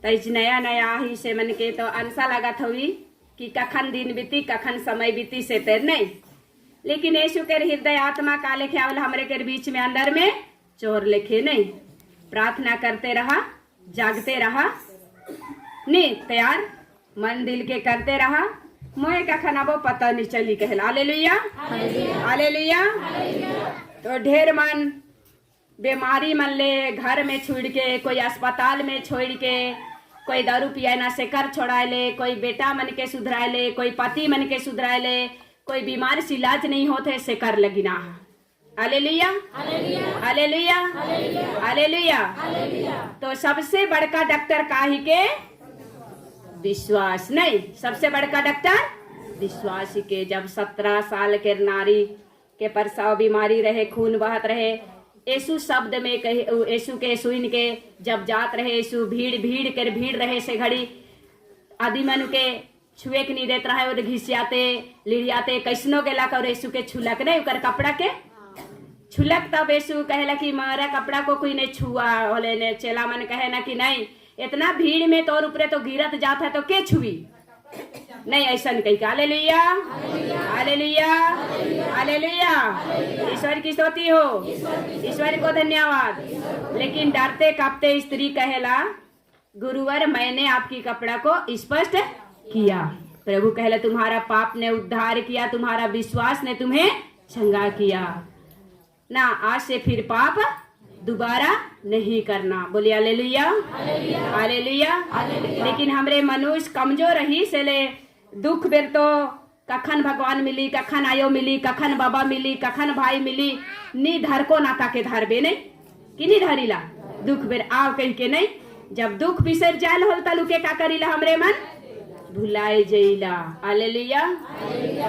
तैज नया नया ही से मन के तो अनसा लागत हुई कि कखन दिन बीती कखन समय बीती से तेर नहीं। लेकिन यीशु के हृदय आत्मा का लेखे आवल हमरे के बीच में अंदर में चोर लेखे नहीं। प्रार्थना करते रहा, जागते रहा, नहीं तैयार मन दिल के करते रहा, मोए कखन अब पता नहीं चली कहला। Hallelujah hallelujah. तो ढेर मन बीमारी मन ले घर में छोड़ के, कोई अस्पताल में छोड़ के, कोई दारू पियाना से कर छोड़ा ले, कोई बेटा मन के सुधराए ले, कोई पति मन के सुधराए ले, कोई बीमार से इलाज नहीं होते से कर लगिना। Hallelujah hallelujah hallelujah. तो सबसे बड़का डॉक्टर काहे के? विश्वास नहीं। सबसे बड़का डॉक्टर विश्वास के। जब 17 साल के नारी के प्रसव बीमारी रहे, खून बहत रहे, यीशु शब्द में कहे, यीशु के सुन के जब जात रहे, यीशु भीड़ रहे से घड़ी आदि मन के छुए के नहीं देत रहे और घिसियाते लिरियाते कैसनो गेला और यीशु के छुलक नहीं उकर कपड़ा के छुलक। तब यीशु कहेला कि मारा कपड़ा को कोई ने छुआ होले ने। चेला मन कहे ना कि नहीं इतना भीड़ में तो और ऊपरे तो गिरत जाता है तो के छुई नहीं, ऐसा नहीं कही। Hallelujah hallelujah hallelujah. ईश्वर की स्तुति हो, ईश्वर को धन्यवाद। लेकिन डरते कांपते स्त्री कहेला गुरुवर मैंने आपकी कपड़ा को स्पष्ट किया। प्रभु कहला तुम्हारा पाप ने उद्धार किया, तुम्हारा विश्वास ने तुम्हें चंगा किया ना। आज से फिर पाप दोबारा नहीं करना। बोलिए हालेलुया हालेलुया। लेकिन हमरे मनुष्य कमजोर रही से ले दुख बेर तो कखन भगवान मिली, कखन आयो मिली, कखन बाबा मिली, कखन भाई मिली, नी धर को नाता के धरबे नहीं कि नहीं धरिला दुख बेर आव कह के नहीं। जब दुख बिसर जाल होल तलू के का करीला हमरे मन भुलाए जइला। Hallelujah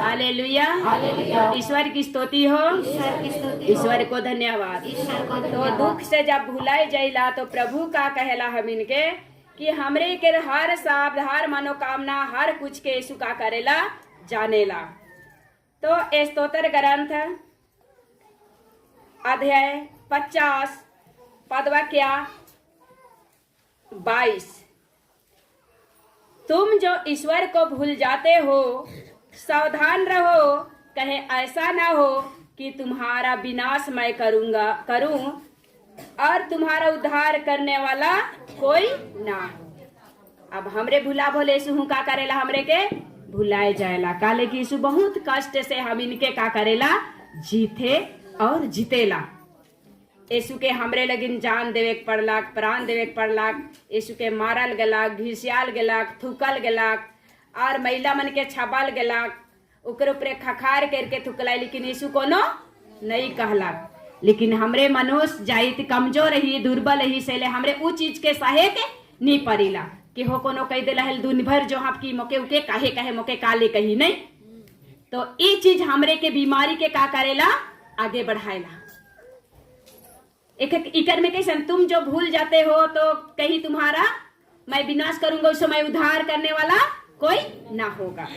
hallelujah. ईश्वर की स्तुति हो, ईश्वर को धन्यवाद। तो दुख से जब भुलाए जइला तो प्रभु का कहला हमिन के कि हमरे के हर शब्द हर मनोकामना हर कुछ के यीशु का करेला जानेला। तो स्तोत्र ग्रंथ अध्याय 50 पदवा क्या 22। तुम जो ईश्वर को भूल जाते हो सावधान रहो, कहे ऐसा ना हो कि तुम्हारा विनाश मैं करूं और तुम्हारा उद्धार करने वाला कोई ना हो। अब हमरे भुला भोले यीशु हूँ का करेला हमरे के भुलाए जाएला। काले की यीशु बहुत कष्ट से हम इनके का करेला जीते और जीतेला। यीशु के हमरे लगिन जान देवे के पड़लाक, प्राण देवे के पड़लाक। यीशु के मारल गेलाक, घिसियाल गेलाक, थूकल गेलाक और महिला मन के छबल गेलाक, ऊपर ऊपरे खखार करके थुकलाई, लेकिन यीशु कोनो नहीं कहलाक। लेकिन हमरे मनुष्य जाइत कमजोर ही दुर्बल ही से ले हमरे उ चीज के सहे के नहीं परिला कि हो कोनो कह देला है दुन भर जो आपकी मोके उके काहे काहे मोके काले कही नहीं। तो ई चीज हमरे के बीमारी के का करेला आगे बढ़ाएला। एक इकर में कैसे तुम जो भूल जाते हो तो कहीं तुम्हारा मैं विनाश करूंगा उस समय उद्धार करने वाला कोई ना होगा।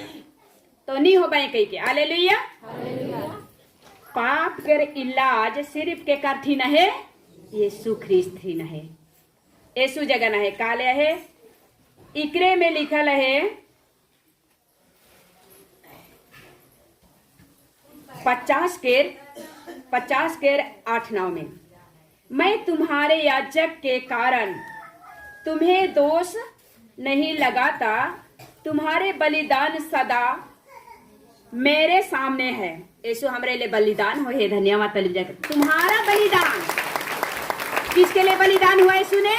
तो नहीं हो पाए कहीं के। हालेलुया। पाप के इलाज सिर्फ के करथी न है यीशु ख्रिस्त ही न है, यीशु जगह न है। काले है इकरे में लिखल है 50 के 8-9 में मैं तुम्हारे याजक के कारण तुम्हें दोष नहीं लगाता, तुम्हारे बलिदान सदा मेरे सामने है। यीशु हमरे लिए बलिदान हो है। धन्यवाद। तुम्हारा बलिदान किसके लिए बलिदान हुआ यीशु ने?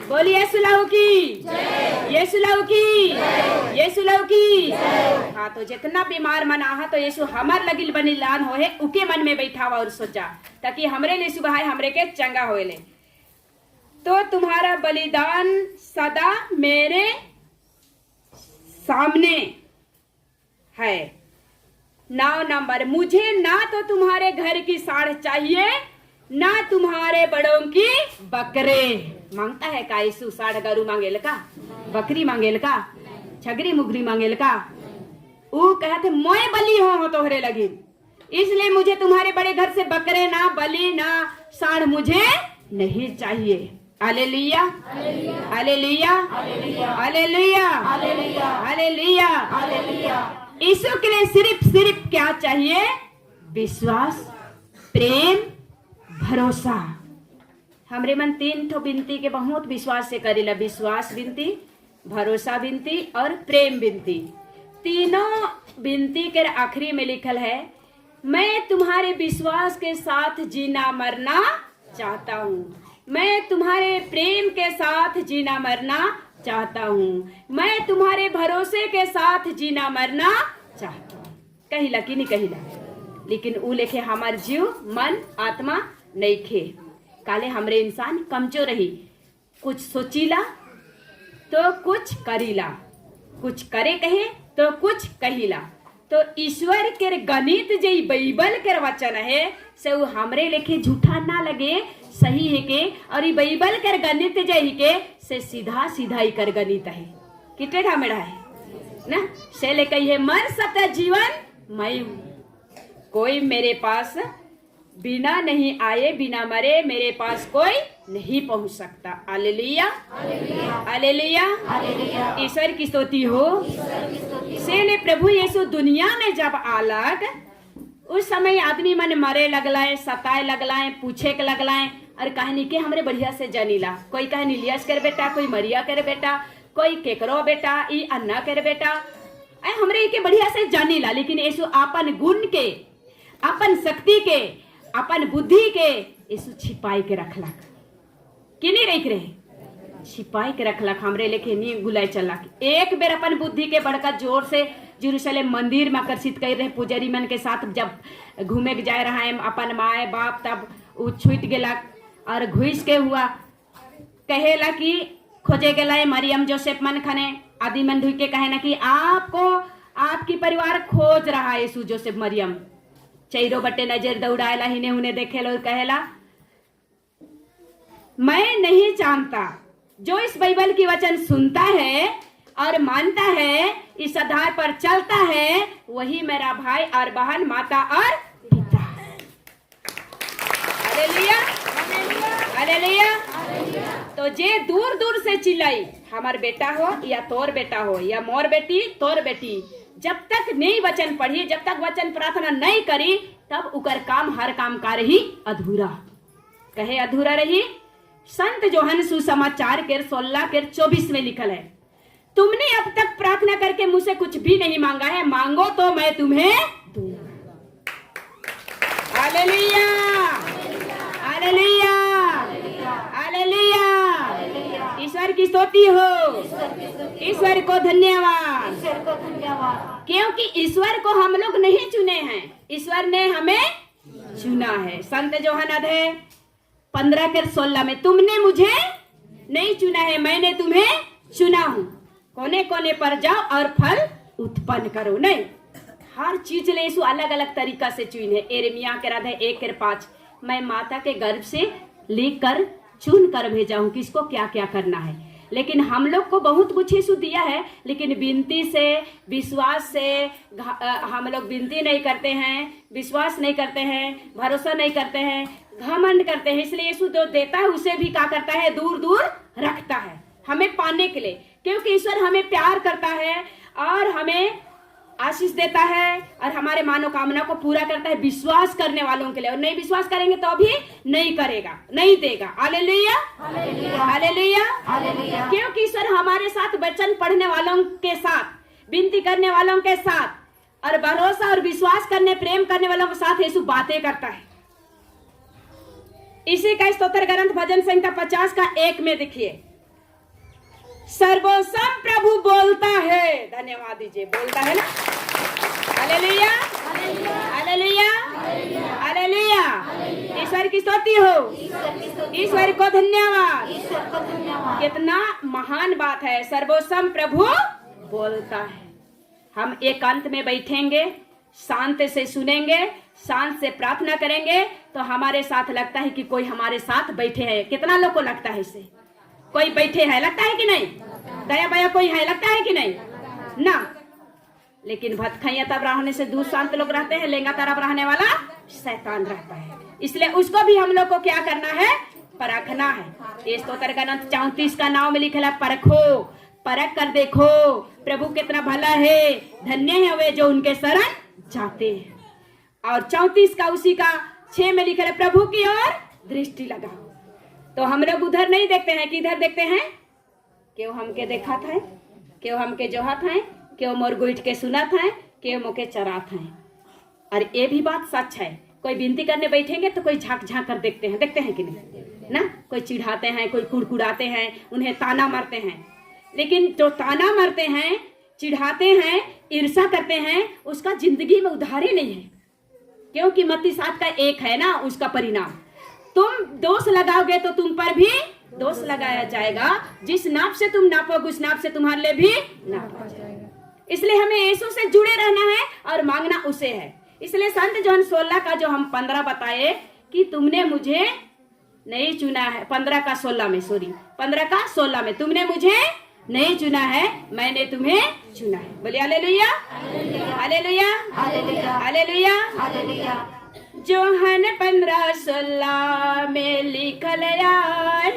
बोलिए यीशु लहू की, यीशु लहू की, यीशु लहू की। हाँ तो जितना बीमार मन आहा तो यीशु हमार लगिल बलिदान हो है उके मन में बैठा हुआ और सोचा ताकि हमरे लिए सुबह हमरे के चंगा होले। तो तुम्हारा बलिदान सदा मेरे सामने है। 9 नंबर मुझे ना तो तुम्हारे घर की साढ़ चाहिए ना तुम्हारे बड़ों की बकरे। मांगता है का यीशु? साढ़ गरु मांगेल का, बकरी मांगेल का, छगरी मुगरी मांगेल का? वो कहते मोए बली हो तोहरे लगी, इसलिए मुझे तुम्हारे बड़े घर से बकरे ना बलि ना साढ़ मुझे नहीं चाहिए। Hallelujah, hallelujah, hallelujah, hallelujah. यीशु के लिए सिर्फ क्या चाहिए? विश्वास, प्रेम, भरोसा। हमरे मन 3 ठो बिनती के बहुत विश्वास से करेला। विश्वास बिनती, भरोसा बिनती और प्रेम बिनती। तीनों बिनती के आखिरी में लिखल है, मैं तुम्हारे विश्वास के साथ जीना मरना चाहता हूँ, मैं तुम्हारे प्रेम के साथ जीना मरना चाहता हूँ, मैं तुम्हारे भरोसे के साथ जीना मरना चाहता हूँ। कहिला कि नहीं कहिला? लेकिन ऊ लेखे हमार जीव मन आत्मा नहीं खे। काले हमरे इंसान कमजोर रही, कुछ सोचीला तो कुछ करीला, कुछ करे कहे तो कुछ कहिला। तो ईश्वर के गणित जे बाइबल के वचन है से वो हमरे लेखे झूठा ना लगे, सही है के। और ये बाइबल के गणित जे ही के से सीधा सीधा ही कर गणित है कि टेढ़ा मेढ़ा है ना। से ले कही मर सकता जीवन मैं हूँ, कोई मेरे पास बिना नहीं आए बिना मरे मेरे पास कोई नहीं पहुंच सकता। हालेलुया, हालेलुया, ईश्वर की स्तुति हो। इसीलिए प्रभु यीशु दुनिया में जब आलक, उस समय आदमी मन मरे लगलाए, सताए लगलाए, पूछे के लगलाए। और कहानी के हमरे बढ़िया से जनीला, कोई कहे इलियास कर बेटा, कोई मरिया कर बेटा, कोई केकरो बेटा, ई अन्ना कर बेटा, हमरे के बढ़िया से जानीला। लेकिन यीशु अपन गुण के, अपन शक्ति के, अपन बुद्धि के यीशु छिपाई के रखलक कि नहीं रख रहे, छिपाई के रखलक। हमरे लेके नहीं गुलाई चलक। एक बेर अपन बुद्धि के बड़का जोर से यरूशलेम मंदिर में आकर्षित कर रहे पुजारी मन के साथ जब घूमे के जाए रहा है अपन माए बाप, तब उ छूट गेलक और घुस के हुआ कहेला कि खोजे गेला मरियम जोसेफ मन खने। आदि मन धुई के कहे ना कि आपको आपकी परिवार खोज रहा है। यीशु जोसेफ मरियम चैरो बटे नजर दौड़ाएला, हिने उन्हें देखेला और कहेला मैं नहीं जानता। जो इस बाइबल की वचन सुनता है और मानता है, इस आधार पर चलता है, वही मेरा भाई और बहन, माता और पिता। Hallelujah, hallelujah. तो जे दूर दूर से चिल्लाई, हमार बेटा हो या तोर बेटा हो या मोर बेटी तोर बेटी, जब तक नहीं वचन पढ़ी, जब तक वचन प्रार्थना नहीं करी, तब उकर काम हर काम का रही अधूरा। कहे अधूरा रही। संत जोहन सुसमाचार के 16 के 24 में लिखल है, तुमने अब तक प्रार्थना करके मुझसे कुछ भी नहीं मांगा है, मांगो तो मैं तुम्हें दूंगा। Hallelujah, hallelujah, hallelujah. ईश्वर की स्तुति हो, ईश्वर को धन्यवाद। क्योंकि ईश्वर को हम लोग नहीं चुने हैं, ईश्वर ने हमें चुना है। संत जोहन अध्याय 15 के 16 में, तुमने मुझे नहीं चुना है, मैंने तुम्हें चुना हूं, कोने कोने पर जाओ और फल उत्पन्न करो। नहीं, हर चीज ले यीशु अलग अलग तरीका से चुन है। एरेमिया के अध्याय 1 के 5, मैं माता के गर्भ से लेकर चुन कर भेजा हूं किसको क्या क्या करना है। लेकिन हम लोग को बहुत कुछ यीशु दिया है, लेकिन विनती से, विश्वास से हम लोग विनती नहीं करते हैं, विश्वास नहीं करते हैं, भरोसा नहीं करते हैं, घमंड करते हैं। इसलिए यीशु जो देता है उसे भी क्या करता है, दूर दूर रखता है हमें पाने के लिए। क्योंकि ईश्वर हमें प्यार करता है और हमें आशीष देता है और हमारे मनोकामना को पूरा करता है विश्वास करने वालों के लिए। और नहीं विश्वास करेंगे तो भी नहीं करेगा, नहीं देगा। Hallelujah, hallelujah, hallelujah. क्योंकि ईश्वर हमारे साथ वचन पढ़ने वालों के साथ, विनती करने वालों के साथ और भरोसा और विश्वास करने, प्रेम करने वालों के साथ यीशु बातें करता है। इसी का स्तोत्र ग्रंथ भजन संहिता 50 का 1 में देखिए, सर्वोत्तम प्रभु बोलता है। धन्यवाद दीजिए, बोलता है ना। Hallelujah, hallelujah, hallelujah. ईश्वर की स्तुति हो, ईश्वर को धन्यवाद। कितना महान बात है, सर्वोत्तम प्रभु बोलता है। हम एकांत में बैठेंगे, शांत से सुनेंगे, शांत से प्रार्थना करेंगे, तो हमारे साथ लगता है कि कोई हमारे साथ बैठे हैं। कितना लोग को लगता है इससे? कोई बैठे है, लगता है कि नहीं? दया बया कोई है, लगता है कि नहीं ना? लेकिन भटखैया तब रहने से दूर शांत लोग रहते हैं, लेंगा तरफ रहने वाला शैतान रहता है। इसलिए उसको भी हम लोग को क्या करना है, परखना है। ये स्तोत्र का नाम 34 का नाम में लिखा है परखो, परख कर देखो प्रभु कितना भला है, धन्य है वे जो उनके शरण जाते हैं। और 34 का उसी का 6 में लिखा है प्रभु की ओर दृष्टि लगाओ। तो हम लोग उधर नहीं देखते हैं, किधर देखते हैं? क्यों हमके देखा था, क्यों हमके जोहत है, क्यों मोर गुइठ के सुनत है, क्यों मोके चरात है। और ये भी बात सच है, कोई विनती करने बैठेंगे तो कोई झांक झांक कर देखते हैं कि नहीं ना? कोई चिढ़ाते हैं, कोई कुड़कुड़ाते हैं, उन्हें ताना मारते हैं। लेकिन जो ताना मारते हैं, चिढ़ाते हैं, ईर्ष्या करते हैं, उसका जिंदगी में उधारी नहीं है। क्योंकि मत्ती 7 का 1 है ना उसका परिणाम। तुम दोष लगाओगे तो तुम पर भी दोष लगाया जाएगा, जिस नाप से तुम नापोगे उस नाप से तुम्हारे लिए भी नापा जाएगा। इसलिए हमें यीशु से जुड़े रहना है और मांगना उसे है। इसलिए संत जॉन 16 का जो हम 15 बताए कि तुमने मुझे नहीं चुना है, 15 का 16 में तुमने मुझे नहीं चुना है, मैंने तुम्हें चुना है। बोलिए hallelujah, hallelujah, hallelujah, hallelujah. Johan 15:16 में लिखल है